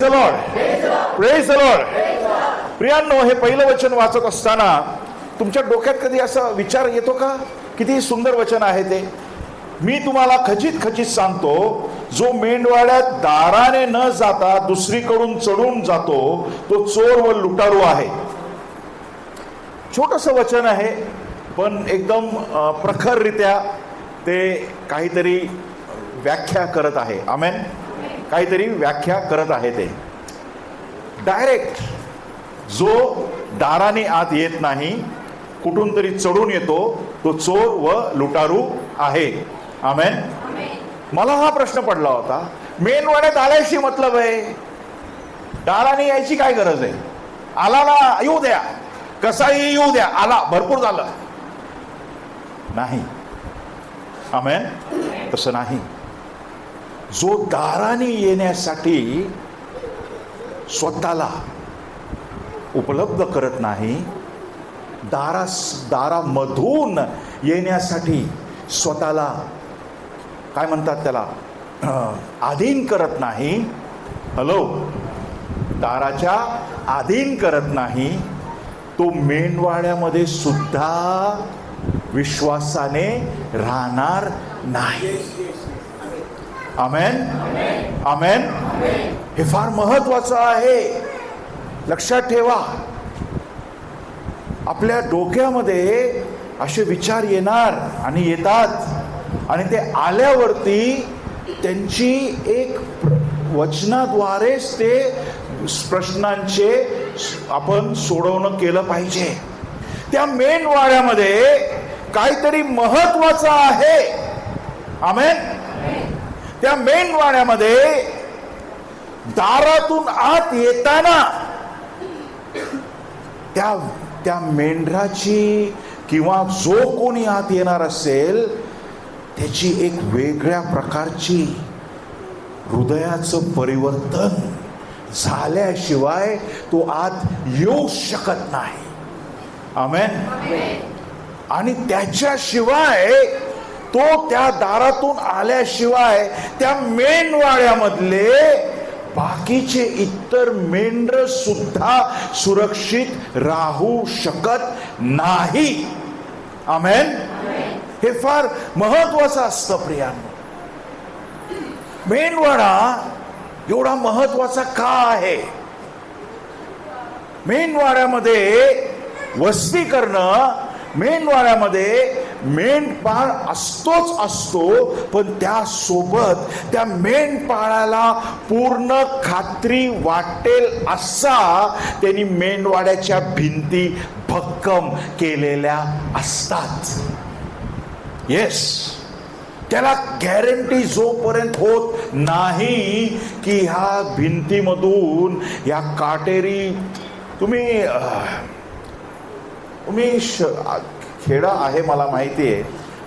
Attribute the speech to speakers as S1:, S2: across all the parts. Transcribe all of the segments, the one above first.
S1: The lord, praise the lord. प्रियांनो, हे पहिलं वचन वाचत असताना तुमच्या डोक्यात कधी असा विचार येतो का, किती सुंदर वचन आहे ते. मी तुम्हाला खचित खचित सांगतो, जो मेंढवाड्यात दाराने न जाता दुसरीकडून चढून जातो तो चोर व लुटारू आहे. छोटंसं वचन आहे, पण एकदम प्रखररित्या ते काहीतरी व्याख्या करत आहे. आमेन. काहीतरी व्याख्या करत आहे. ते डायरेक्ट जो दाराने आत येत नाही, कुठून तरी चढून येतो, तो चोर व लुटारू आहे. आमेन. मला हा प्रश्न पडला होता, मेंढवाड्यात आल्याशी मतलब आहे, दाराने यायची काय गरज आहे? आला ना, येऊ द्या, कसाही येऊ द्या, आला, भरपूर झालं. नाही. आमेन. तसं नाही. जो दाराने येण्यासाठी स्वतःला उपलब्ध करत नाही, दारामधून येण्यासाठी स्वतःला काय म्हणतात त्याला, अधीन करत नाही. हॅलो, दाराच्या अधीन करत नाही, तो मेंढवाड्यामध्ये सुद्धा विश्वासाने राहणार नाही. आमेन. आमेन. हे फार महत्वाचं आहे, लक्षात ठेवा. आपल्या डोक्यामध्ये असे विचार येणार आणि येतात, आणि ते आल्यावरती त्यांची एक वचनाद्वारेच ते प्रश्नांचे आपण सोडवणं केलं पाहिजे. त्या मेंढवाड्यामध्ये काहीतरी महत्वाचं आहे. आमेन. त्या मेंढवाड्यामध्ये दारातून आत येताना त्या मेंढराची किंवा जो कोणी आत येणार असेल त्याची एक वेगळ्या प्रकारची हृदयाचं परिवर्तन झाल्याशिवाय तो आत येऊ शकत नाही. आमेन. आणि त्याच्याशिवाय तो त्या दारातून आल्याशिवाय त्या मेंढवाड्यामधले बाकीचे इतर मेंढर सुद्धा सुरक्षित राहू शकत नाही. आमेन. हे फार महत्वाचं असतं प्रियांनो. मेंढवाडा एवढा महत्वाचा का आहे? मेंढवाड्यामध्ये वस्ती करणं, मेंढवाड्यामध्ये मेंढपाळ असतोच असतो, पण त्यासोबत त्या मेंढपाळाला पूर्ण खात्री वाटेल असा त्यांनी मेंढवाड्याच्या भिंती भक्कम केलेल्या असतात. येस. त्याला गॅरंटी जोपर्यंत होत नाही की ह्या भिंतीमधून या काटेरी तुम्ही खेडा आहे मला माहिती आहे,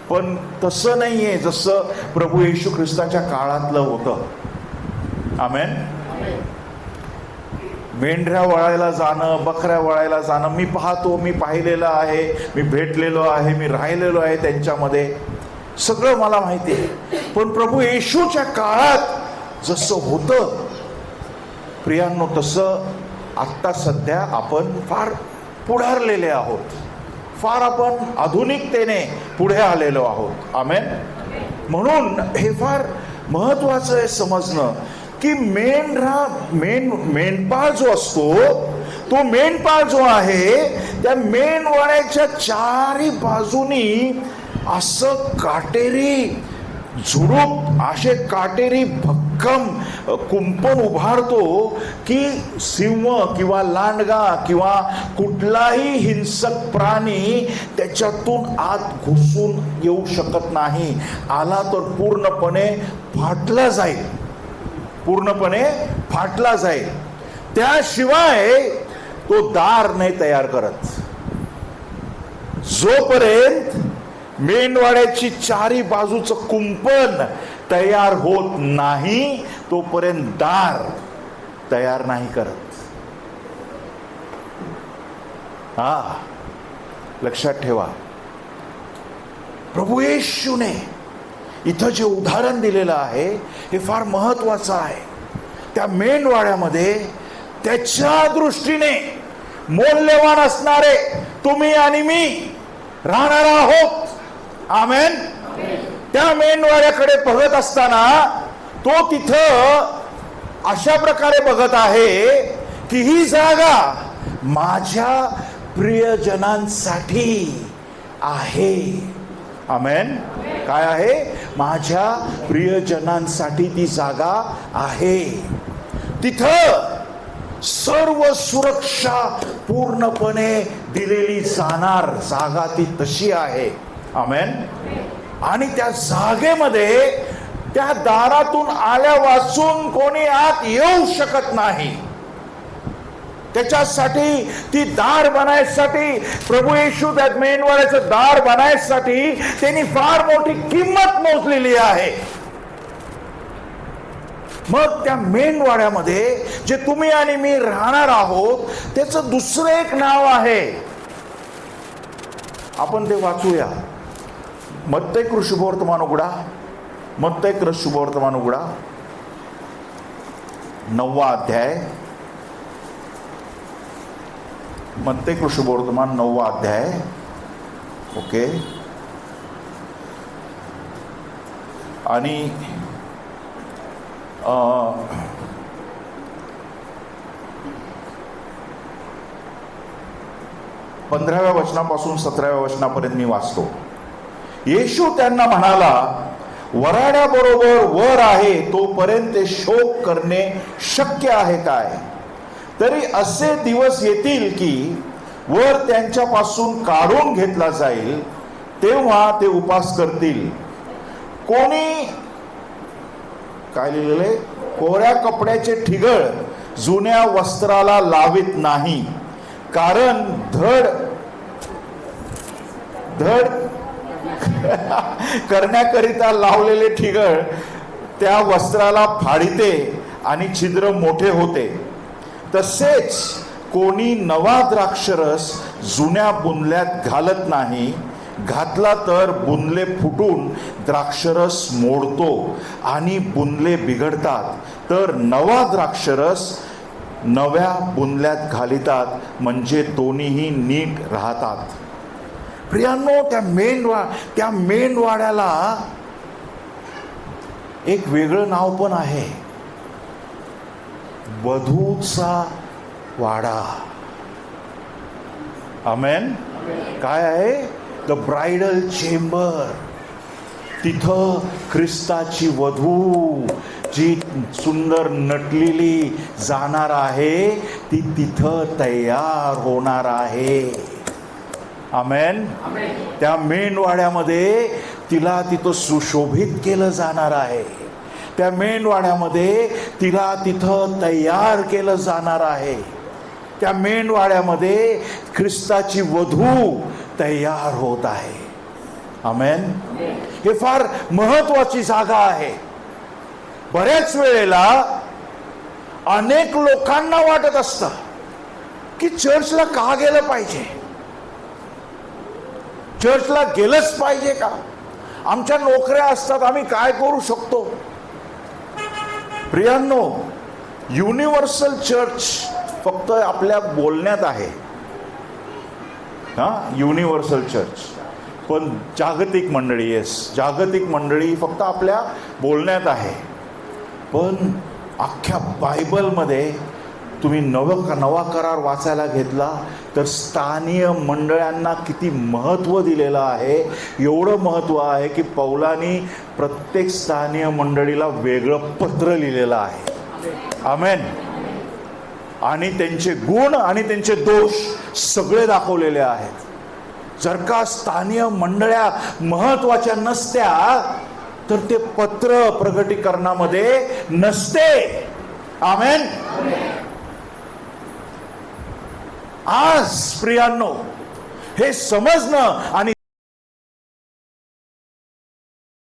S1: पण तसं नाहीये जसं प्रभू येशू ख्रिस्ताच्या काळातलं होतं. आमेन. मेंढऱ्या वळायला जाणं, बकऱ्या वळायला जाणं मी पाहतो, मी पाहिलेलं आहे, मी भेटलेलो आहे, मी राहिलेलो आहे त्यांच्यामध्ये, सगळं मला माहिती आहे. पण प्रभू येशूच्या काळात जसं होतं प्रियांनो, तसं आत्ता सध्या आपण फार पुढारलेले आहोत, फार आपण आधुनिकतेने पुढे आलेलो आहोत. आमेन. म्हणून हे फार महत्वाचं आहे समजणं की मेंढपाळ जो असतो, तो मेंढपाळ जो आहे त्या मेंढवाड्याच्या चारी बाजूनी असं काटेरी झुडूप, असे काटेरी भक्कम कुंपण उभारतो की सिंह किंवा लांडगा किंवा कुठलाही हिंसक प्राणी त्याच्यातून आत घुसून येऊ शकत नाही. आला तर पूर्णपणे फाटला जाईल, पूर्णपणे फाटला जाईल. त्याशिवाय तो दार नाही तयार करत. जोपर्यंत मेंढवाड्याची चारी बाजूचं कुंपण तयार होत नाही तोपर्यंत दार तयार नाही करत. लक्षात ठेवा. प्रभू येशूने इथं जे उदाहरण दिलेलं आहे हे फार महत्वाचं आहे. त्या मेंढवाड्यामध्ये त्याच्या दृष्टीने मौल्यवान असणारे तुम्ही आणि मी राहणार आहोत. आमेन. त्या मेंढवाड्याकडे बघत असताना तो तिथं अशा प्रकारे बघत आहे की ही जागा माझ्या प्रियजनांसाठी आहे. आमेन. काय आहे? माझ्या प्रियजनांसाठी ती जागा आहे. तिथं सर्व सुरक्षा पूर्णपणे दिलेली जाणार जागा ती तशी आहे. आमेन. आणि त्या जागेमध्ये त्या दारातून आल्या वाचून कोणी आत येऊ शकत नाही. त्याच्यासाठी ती दार बनायसाठी प्रभू येशू त्या मेंढवाड्याचं दार बनायसाठी त्यांनी फार मोठी किंमत मोजलेली आहे. मग त्या मेंढवाड्यामध्ये जे तुम्ही आणि मी राहणार आहोत त्याचं दुसरं एक नाव आहे. आपण ते वाचूया. मत्तई शुभवर्तमान उघडा. मत्तई शुभवर्तमान उघडा 9वा अध्याय. मत्तई शुभवर्तमान 9वा अध्याय. ओके. आणि 15व्या वचनापासून 17व्या वचनापर्यंत मी वाचतो. येशू त्यांना म्हणाला, वराड्याबरोबर वर आहे तोपर्यंत शोक करणे शक्य आहे काय? तरी असे दिवस येतील की वर त्यांच्यापासून काढून घेतला जाईल, तेव्हा ते उपास करतील. कोणी काय लिहिलेले? कोऱ्या कपड्याचे ठिगळ जुन्या वस्त्राला लावित नाही, कारण धड करण्याकरिता लावलेले ठिगळ त्या वस्त्राला फाडिते आणि छिद्र मोठे होते. तसेच कोणी नवा द्राक्षरस जुन्या बुंदल्यात घालत नाही, घातला तर बुंदले फुटून द्राक्षरस मोडतो आणि बुंदले बिघडतात. तर नवा द्राक्षरस नव्या बुंदल्यात घालितात, म्हणजे दोन्हीही नीट राहतात. प्रियांनो, त्या मेंढवाड्याला एक वेगळं नाव पण आहे, वधूचा वाडा. आमेन. काय आहे? The bridal chamber. तिथं ख्रिस्ताची वधू जी सुंदर नटलेली जाणार आहे ती तिथं तयार होणार आहे. आमेन. त्या मेंढवाड्यामध्ये तिला तिथं सुशोभित केलं जाणार आहे. त्या मेंढवाड्यामध्ये तिला तिथं तयार केलं जाणार आहे. त्या मेंढवाड्यामध्ये ख्रिस्ताची वधू तयार होत आहे. आमेन. हे फार महत्वाची जागा आहे. बऱ्याच वेळेला अनेक लोकांना वाटत असतं की चर्चला का गेलं पाहिजे, चर्चला गेलंच पाहिजे का, आमच्या नोकऱ्या असतात, आम्ही काय करू शकतो. प्रियांनो, युनिव्हर्सल चर्च फक्त आपल्या बोलण्यात आहे. Universal church. पण जागतिक मंडळी, येस, जागतिक मंडळी फक्त आपल्या बोलण्यात आहे. पण अख्ख्या बायबलमध्ये तुम्ही नवा करार वाचायला घेतला तर स्थानीय मंडळांना किती महत्त्व दिलेलं आहे. एवढं महत्त्व आहे की पौलानी प्रत्येक स्थानीय मंडळीला वेगळं पत्र लिहिलेलं आहे. आमेन. आणि त्यांचे गुण आणि त्यांचे दोष सगळे दाखवलेले आहेत. जर का स्थानीय मंडळ्या महत्त्वाच्या नसत्या तर ते पत्र प्रगटीकरणामध्ये नसते. आमेन. आज प्रियांनो, हे समजणं आणि